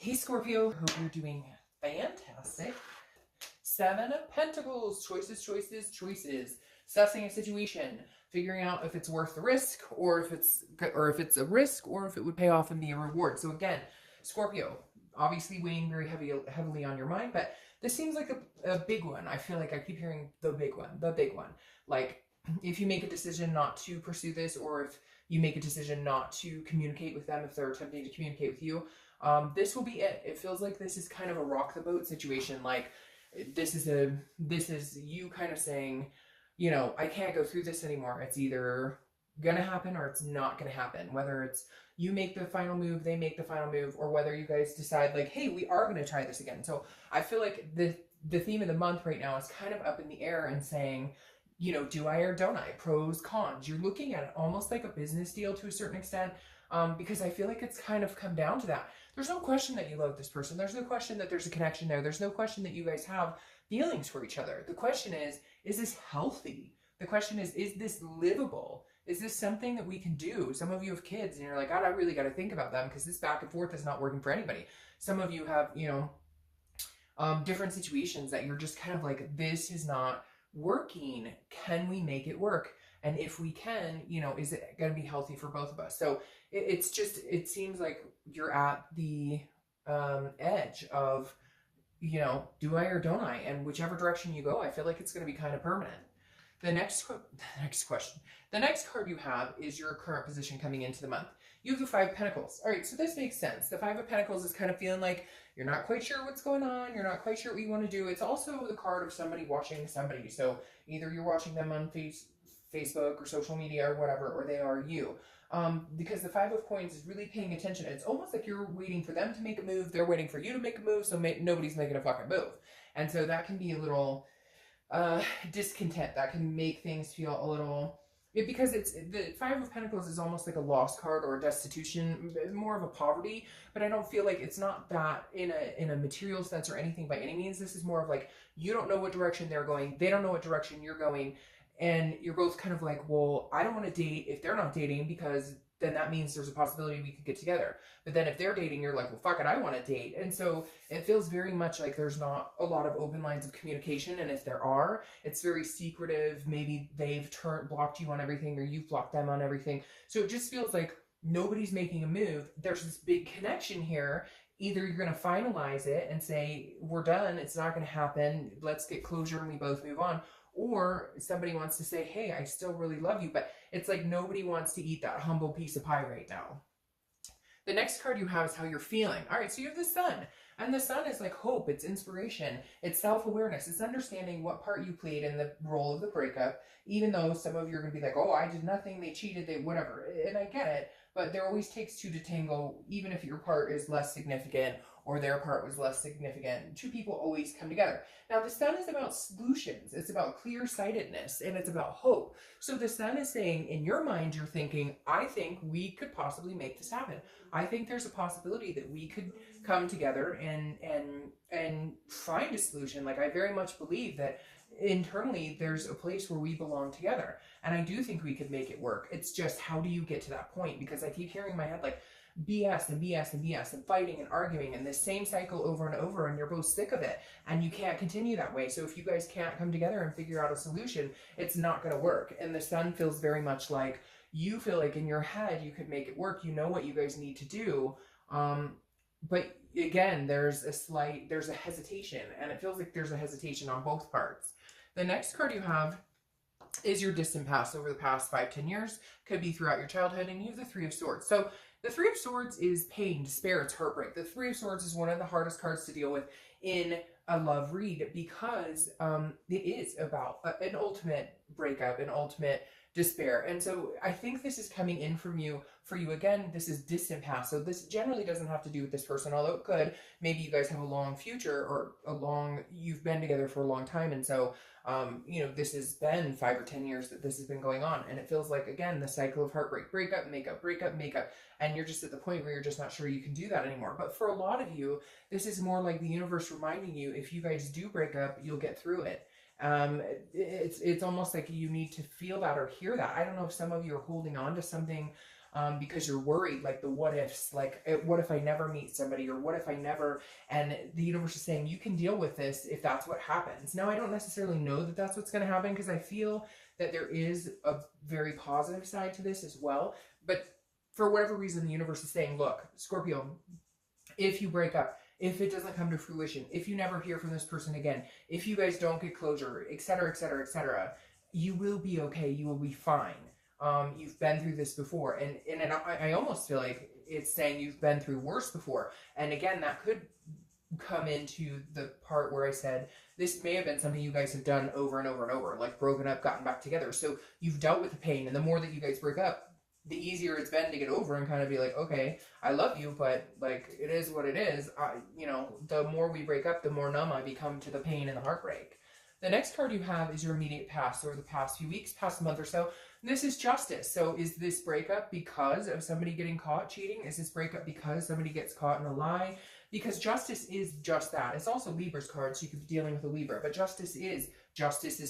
Hey Scorpio, hope you're doing fantastic. Seven of Pentacles, choices, choices, choices. Assessing a situation, figuring out if it's worth the risk, or if it's a risk, or if it would pay off and be a reward. So again, Scorpio, obviously weighing very heavily on your mind, but this seems like a big one. I feel like I keep hearing the big one. Like if you make a decision not to pursue this, or if you make a decision not to communicate with them if they're attempting to communicate with you, this will be it. It feels like this is kind of a rock the boat situation. Like this is you kind of saying, you know, I can't go through this anymore. It's either gonna happen or it's not gonna happen. Whether it's you make the final move, they make the final move, or whether you guys decide like, hey, we are gonna try this again. So I feel like the theme of the month right now is kind of up in the air and saying, you know, do I or don't I? Pros, cons. You're looking at it almost like a business deal to a certain extent, because I feel like it's kind of come down to that. There's no question that you love this person. There's no question that there's a connection there. There's no question that you guys have feelings for each other. The question is this healthy? The question is this livable? Is this something that we can do? Some of you have kids and you're like, God, I really got to think about them because this back and forth is not working for anybody. Some of you have, you know, different situations that you're just kind of like, this is not working. Can we make it work? And if we can, you know, is it going to be healthy for both of us? So it's just, it seems like you're at the edge of, you know, do I or don't I? And whichever direction you go, I feel like it's going to be kind of permanent. The next question. The next card you have is your current position coming into the month. You have the Five of Pentacles. All right, so this makes sense. The Five of Pentacles is kind of feeling like you're not quite sure what's going on. You're not quite sure what you want to do. It's also the card of somebody watching somebody. So either you're watching them on Facebook or social media or whatever, or they are you. Because the Five of Coins is really paying attention. It's almost like you're waiting for them to make a move. They're waiting for you to make a move, so nobody's making a fucking move. And so that can be a little discontent. That can make things feel a little... because it's the Five of Pentacles is almost like a lost card or a destitution, more of a poverty, but I don't feel like it's not that in a material sense or anything by any means. This is more of like, you don't know what direction they're going, they don't know what direction you're going, and you're both kind of like, well, I don't want to date if they're not dating, because then that means there's a possibility we could get together. But then if they're dating, you're like, well, fuck it, I want to date. And so it feels very much like there's not a lot of open lines of communication. And if there are, it's very secretive. Maybe they've blocked you on everything, or you've blocked them on everything. So it just feels like nobody's making a move. There's this big connection here. Either you're going to finalize it and say, we're done, it's not going to happen, let's get closure and we both move on. Or somebody wants to say, hey, I still really love you, but it's like nobody wants to eat that humble piece of pie right now. The next card you have is how you're feeling. All right, so you have the Sun. And the Sun is like hope, it's inspiration, it's self-awareness, it's understanding what part you played in the role of the breakup, even though some of you are going to be like, oh, I did nothing, they cheated, they whatever. And I get it, but there always takes two to tango, even if your part is less significant or their part was less significant. Two people always come together. Now, the Sun is about solutions. It's about clear-sightedness, and it's about hope. So the Sun is saying, in your mind, you're thinking, I think we could possibly make this happen. I think there's a possibility that we could come together and find a solution. Like, I very much believe that internally there's a place where we belong together, and I do think we could make it work. It's just, how do you get to that point? Because I keep hearing in my head like BS and BS and BS and fighting and arguing and this same cycle over and over, and you're both sick of it and you can't continue that way. So if you guys can't come together and figure out a solution, it's not going to work. And the Sun feels very much like you feel like in your head you could make it work. You know what you guys need to do, but again, there's a hesitation, and it feels like there's a hesitation on both parts. The next card you have is your distant past over the past 5-10 years. Could be throughout your childhood, and you have the Three of Swords. So the Three of Swords is pain, despair, it's heartbreak. The Three of Swords is one of the hardest cards to deal with in a love read, because it is about an ultimate breakup, an ultimate despair. And so I think this is coming in from you. For you, again, this is distant past. So this generally doesn't have to do with this person, although it could. Maybe you guys have a long future, or you've been together for a long time. And so, you know, this has been 5 or 10 years that this has been going on. And it feels like, again, the cycle of heartbreak, breakup, makeup, breakup, makeup. And you're just at the point where you're just not sure you can do that anymore. But for a lot of you, this is more like the universe reminding you, if you guys do break up, you'll get through it. It's almost like you need to feel that or hear that. I don't know if some of you are holding on to something because you're worried, like the what ifs, like what if I never meet somebody, or what if I never, and the universe is saying you can deal with this if that's what happens. Now, I don't necessarily know that that's what's going to happen, because I feel that there is a very positive side to this as well. But for whatever reason, the universe is saying, look, Scorpio, if you break up, if it doesn't come to fruition, if you never hear from this person again, if you guys don't get closure, etc., etc., etc., you will be okay. You will be fine. You've been through this before. And I almost feel like it's saying you've been through worse before. And again, that could come into the part where I said this may have been something you guys have done over and over and over, like broken up, gotten back together. So you've dealt with the pain, and the more that you guys break up, the easier it's been to get over and kind of be like, okay, I love you, but like it is what it is. The more we break up, the more numb I become to the pain and the heartbreak. The next card you have is your immediate past, or the past few weeks, past month or so. This is justice. So is this breakup because of somebody getting caught cheating? Is this breakup because somebody gets caught in a lie? Because justice is just that. It's also Libra's card, so you could be dealing with a Libra, but justice is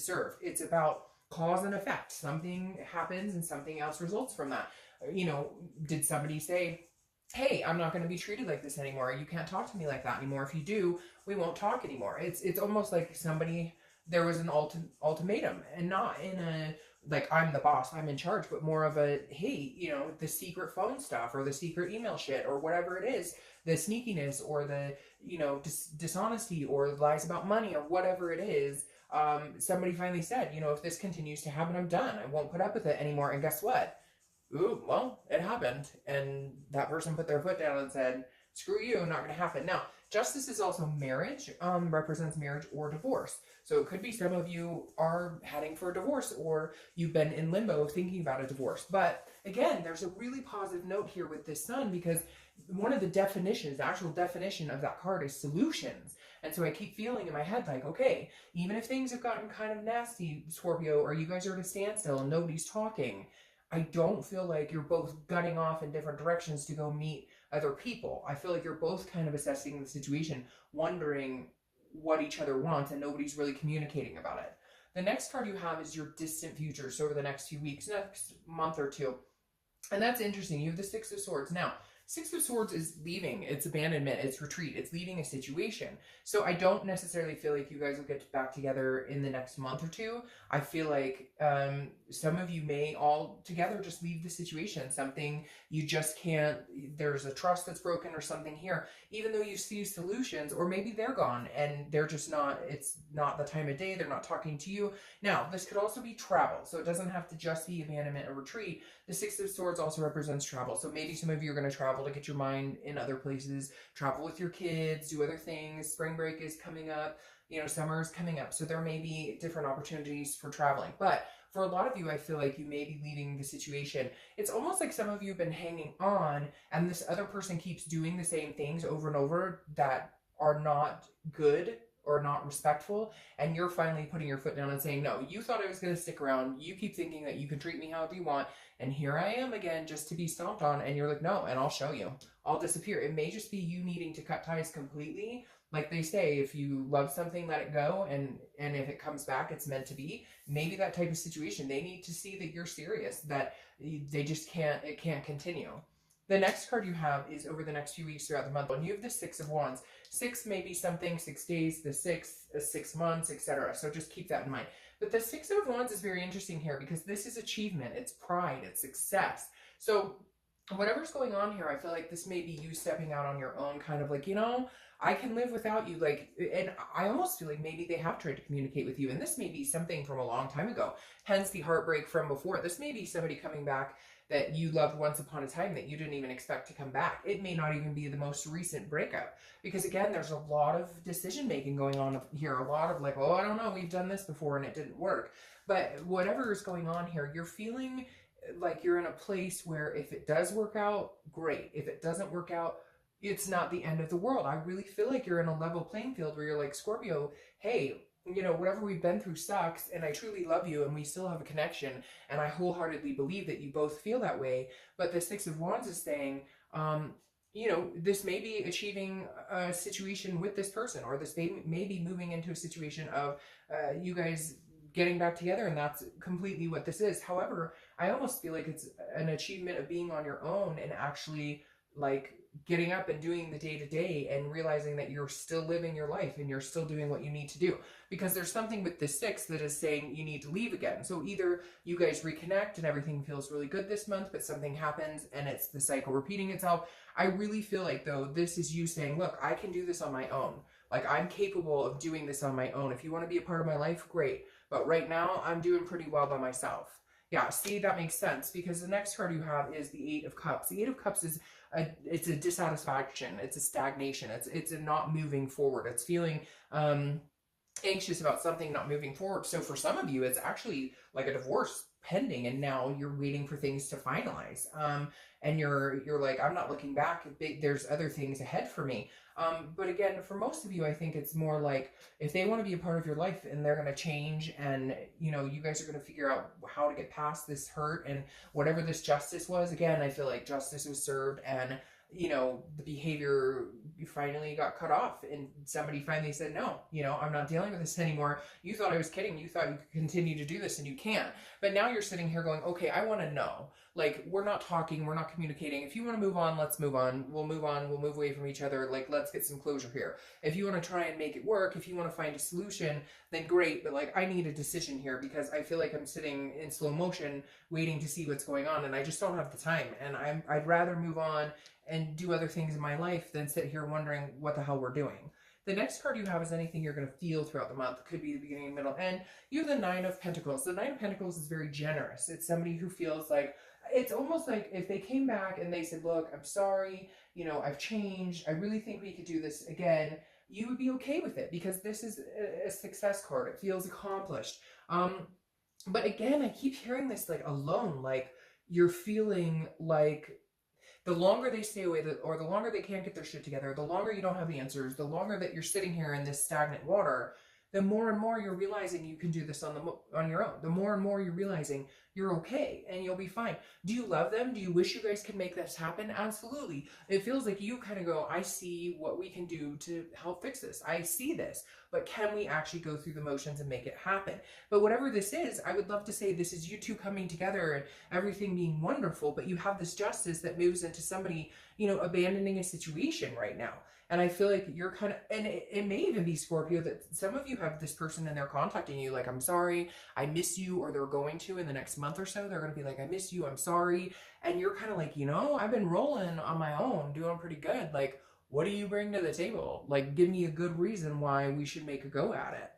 served. It's about cause and effect. Something happens and something else results from that. Did somebody say, hey, I'm not going to be treated like this anymore. You can't talk to me like that anymore. If you do, we won't talk anymore. It's almost like there was an ultimatum, and not in a, like, I'm the boss, I'm in charge, but more of a, hey, the secret phone stuff, or the secret email shit, or whatever it is, the sneakiness, or the, dishonesty, or lies about money, or whatever it is. Somebody finally said, if this continues to happen, I'm done. I won't put up with it anymore. And guess what? Ooh, well, it happened. And that person put their foot down and said, screw you, not going to happen. Now, justice is also marriage, represents marriage or divorce. So it could be some of you are heading for a divorce, or you've been in limbo thinking about a divorce. But again, there's a really positive note here with this sun, because one of the definitions, the actual definition of that card, is solutions. And so I keep feeling in my head like, okay, even if things have gotten kind of nasty, Scorpio, or you guys are at a standstill and nobody's talking, I don't feel like you're both gutting off in different directions to go meet other people. I feel like you're both kind of assessing the situation, wondering what each other wants, and nobody's really communicating about it. The next card you have is your distant future, so over the next few weeks, next month or two. And that's interesting. You have the Six of Swords. Now, Six of Swords is leaving, it's abandonment, it's retreat, it's leaving a situation. So I don't necessarily feel like you guys will get back together in the next month or two. I feel like some of you may all together just leave the situation. Something you just can't, there's a trust that's broken or something here, even though you see solutions, or maybe they're gone and they're just not, it's not the time of day, they're not talking to you. Now, this could also be travel, so it doesn't have to just be abandonment or retreat. The Six of Swords also represents travel. So maybe some of you are going to travel to get your mind in other places, travel with your kids, do other things. Spring break is coming up, summer is coming up. So there may be different opportunities for traveling. But for a lot of you, I feel like you may be leaving the situation. It's almost like some of you have been hanging on, and this other person keeps doing the same things over and over that are not good or not respectful, and you're finally putting your foot down and saying, no, you thought I was going to stick around, you keep thinking that you can treat me however you want, and here I am again just to be stomped on, and you're like, no, and I'll show you. I'll disappear. It may just be you needing to cut ties completely. Like they say, if you love something, let it go, and if it comes back, it's meant to be. Maybe that type of situation, they need to see that you're serious, that they just it can't continue. The next card you have is over the next few weeks throughout the month, and you have the Six of Wands. 6 may be something, 6 days, the 6 months, etc. So just keep that in mind. But the Six of Wands is very interesting here, because this is achievement, it's pride, it's success. So whatever's going on here, I feel like this may be you stepping out on your own, kind of like, I can live without you. Like, and I almost feel like maybe they have tried to communicate with you, and this may be something from a long time ago, hence the heartbreak from before. This may be somebody coming back that you loved once upon a time that you didn't even expect to come back. It may not even be the most recent breakup, because again, there's a lot of decision making going on here. A lot of like, oh, I don't know, we've done this before and it didn't work. But whatever is going on here, you're feeling like you're in a place where if it does work out, great. If it doesn't work out, it's not the end of the world. I really feel like you're in a level playing field where you're like, Scorpio, hey, whatever we've been through sucks, and I truly love you, and we still have a connection, and I wholeheartedly believe that you both feel that way. But the Six of Wands is saying, this may be achieving a situation with this person, or this may be moving into a situation of you guys getting back together, and that's completely what this is. However, I almost feel like it's an achievement of being on your own and actually like getting up and doing the day to day and realizing that you're still living your life and you're still doing what you need to do. Because there's something with the 6 that is saying you need to leave again. So either you guys reconnect and everything feels really good this month, but something happens and it's the cycle repeating itself. I really feel like, though, this is you saying, look, I can do this on my own. Like, I'm capable of doing this on my own. If you want to be a part of my life, great. But right now, I'm doing pretty well by myself. Yeah, see, that makes sense, because the next card you have is the 8 of Cups. The 8 of Cups is it's a dissatisfaction. It's a stagnation. It's a not moving forward. It's feeling anxious about something not moving forward. So for some of you, it's actually like a divorce pending, and now you're waiting for things to finalize. And you're like, I'm not looking back. There's other things ahead for me. But again, for most of you, I think it's more like if they want to be a part of your life and they're going to change, and you know, you guys are going to figure out how to get past this hurt and whatever this justice was. Again, I feel like justice was served, and you know, the behavior finally got cut off, and somebody finally said, no, you know, I'm not dealing with this anymore. You thought I was kidding. You thought you could continue to do this, and you can't. But now you're sitting here going, okay, I want to know. Like, we're not talking, we're not communicating. If you want to move on, let's move on. We'll move on. We'll move away from each other. Like, let's get some closure here. If you want to try and make it work, if you want to find a solution, then great. But like, I need a decision here, because I feel like I'm sitting in slow motion waiting to see what's going on, and I just don't have the time. And I'd rather move on and do other things in my life than sit here wondering what the hell we're doing. The next card you have is anything you're going to feel throughout the month. Could be the beginning, middle, end. You have the 9 of Pentacles. The 9 of Pentacles is very generous. It's somebody who feels like, it's almost like if they came back and they said, look, I'm sorry, you know, I've changed. I really think we could do this again. You would be okay with it, because this is a success card. It feels accomplished. But again, I keep hearing this like alone, like you're feeling like the longer they stay away, or the longer they can't get their shit together, the longer you don't have the answers, the longer that you're sitting here in this stagnant water, the more and more you're realizing you can do this on your own. The more and more you're realizing you're okay and you'll be fine. Do you love them? Do you wish you guys could make this happen? Absolutely. It feels like you kind of go, I see what we can do to help fix this. I see this, but can we actually go through the motions and make it happen? But whatever this is, I would love to say this is you two coming together and everything being wonderful, but you have this justice that moves into somebody, you know, abandoning a situation right now. And I feel like you're kind of, and it may even be, Scorpio, that some of you have this person and they're contacting you like, I'm sorry, I miss you, or they're going to in the next month or so. They're going to be like, I miss you, I'm sorry. And you're kind of like, you know, I've been rolling on my own, doing pretty good. Like, what do you bring to the table? Like, give me a good reason why we should make a go at it.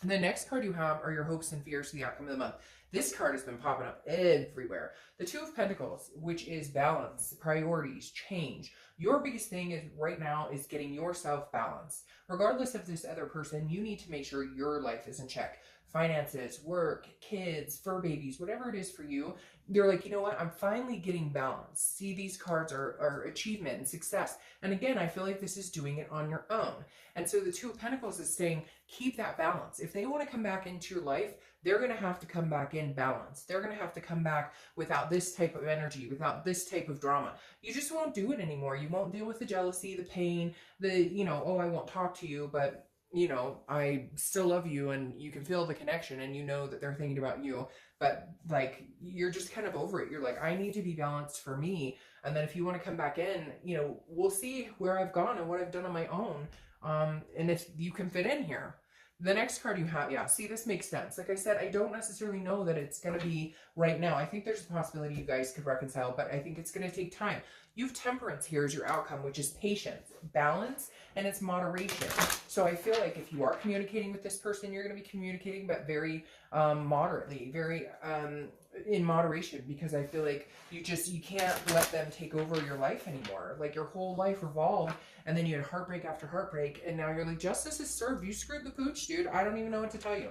And the next card you have are your hopes and fears for the outcome of the month. This card has been popping up everywhere. The 2 of Pentacles, which is balance, priorities, change. Your biggest thing is right now is getting yourself balanced. Regardless of this other person, you need to make sure your life is in check. Finances, work, kids, fur babies, whatever it is for you. You're like, you know what? I'm finally getting balanced. See, these cards are achievement and success. And again, I feel like this is doing it on your own. And so the 2 of Pentacles is saying, keep that balance. If they want to come back into your life, they're going to have to come back in balance. They're going to have to come back without this type of energy, without this type of drama. You just won't do it anymore. You won't deal with the jealousy, the pain, the, you know, oh, I won't talk to you, but, you know, I still love you, and you can feel the connection, and you know that they're thinking about you. But like, you're just kind of over it. You're like, I need to be balanced for me. And then if you want to come back in, you know, we'll see where I've gone and what I've done on my own. And if you can fit in here. The next card you have, yeah, see, this makes sense. Like I said, I don't necessarily know that it's going to be right now. I think there's a possibility you guys could reconcile, but I think it's going to take time. You have temperance here as your outcome, which is patience, balance, and it's moderation. So I feel like if you are communicating with this person, you're going to be communicating, but very moderately, very in moderation, because I feel like you can't let them take over your life anymore. Like, your whole life revolved, and then you had heartbreak after heartbreak, and now you're like, justice is served. You screwed the pooch, dude. I don't even know what to tell you.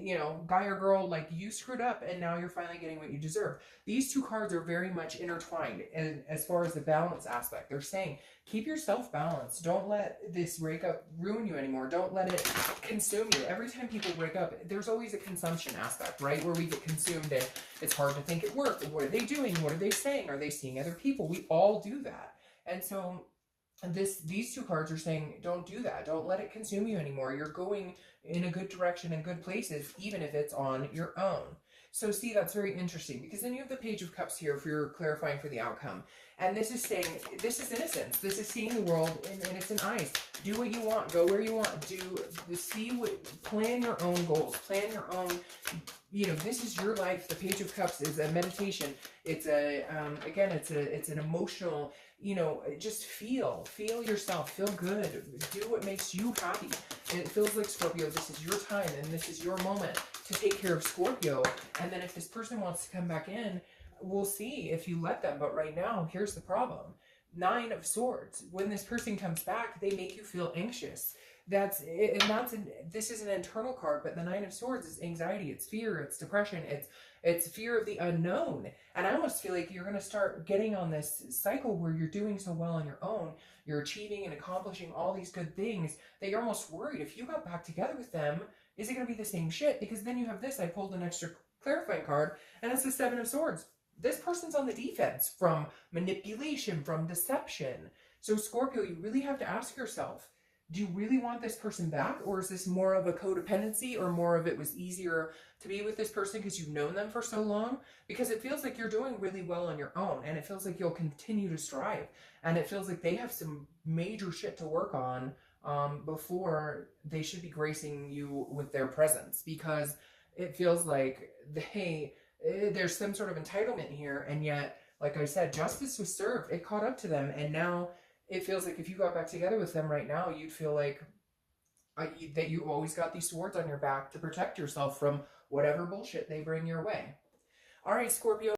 You know, guy or girl, like, you screwed up, and now you're finally getting what you deserve. These 2 cards are very much intertwined, and as far as the balance aspect, they're saying, keep yourself balanced. Don't let this breakup ruin you anymore. Don't let it consume you. Every time people break up, there's always a consumption aspect, right? Where we get consumed, and it's hard to think at work. What are they doing? What are they saying? Are they seeing other people? We all do that. And so these 2 cards are saying, don't do that. Don't let it consume you anymore. You're going in a good direction and good places, even if it's on your own. So see, that's very interesting, because then you have the Page of Cups here if you're clarifying for the outcome. And this is saying, this is innocence. This is seeing the world in innocent eyes. Do what you want. Go where you want. Plan your own goals. Plan your own, this is your life. The Page of Cups is a meditation. It's again, it's an emotional, just feel yourself, feel good, do what makes you happy. And it feels like, Scorpio, this is your time and this is your moment to take care of Scorpio. And then if this person wants to come back in, we'll see if you let them. But right now, here's the problem. 9 of Swords. When this person comes back, they make you feel anxious. This is an internal card, but the 9 of Swords is anxiety, it's fear, it's depression, it's fear of the unknown. And I almost feel like you're going to start getting on this cycle where you're doing so well on your own, you're achieving and accomplishing all these good things, that you're almost worried if you got back together with them, is it going to be the same shit? Because then you have this, I pulled an extra clarifying card, and it's the 7 of Swords. This person's on the defense from manipulation, from deception. So Scorpio, you really have to ask yourself, do you really want this person back? Or is this more of a codependency, or more of it was easier to be with this person because you've known them for so long? Because it feels like you're doing really well on your own, and it feels like you'll continue to strive. And it feels like they have some major shit to work on before they should be gracing you with their presence. Because it feels like there's some sort of entitlement here, and yet, like I said, justice was served. It caught up to them, and now it feels like if you got back together with them right now, you'd feel like that you always got these swords on your back to protect yourself from whatever bullshit they bring your way. All right, Scorpio.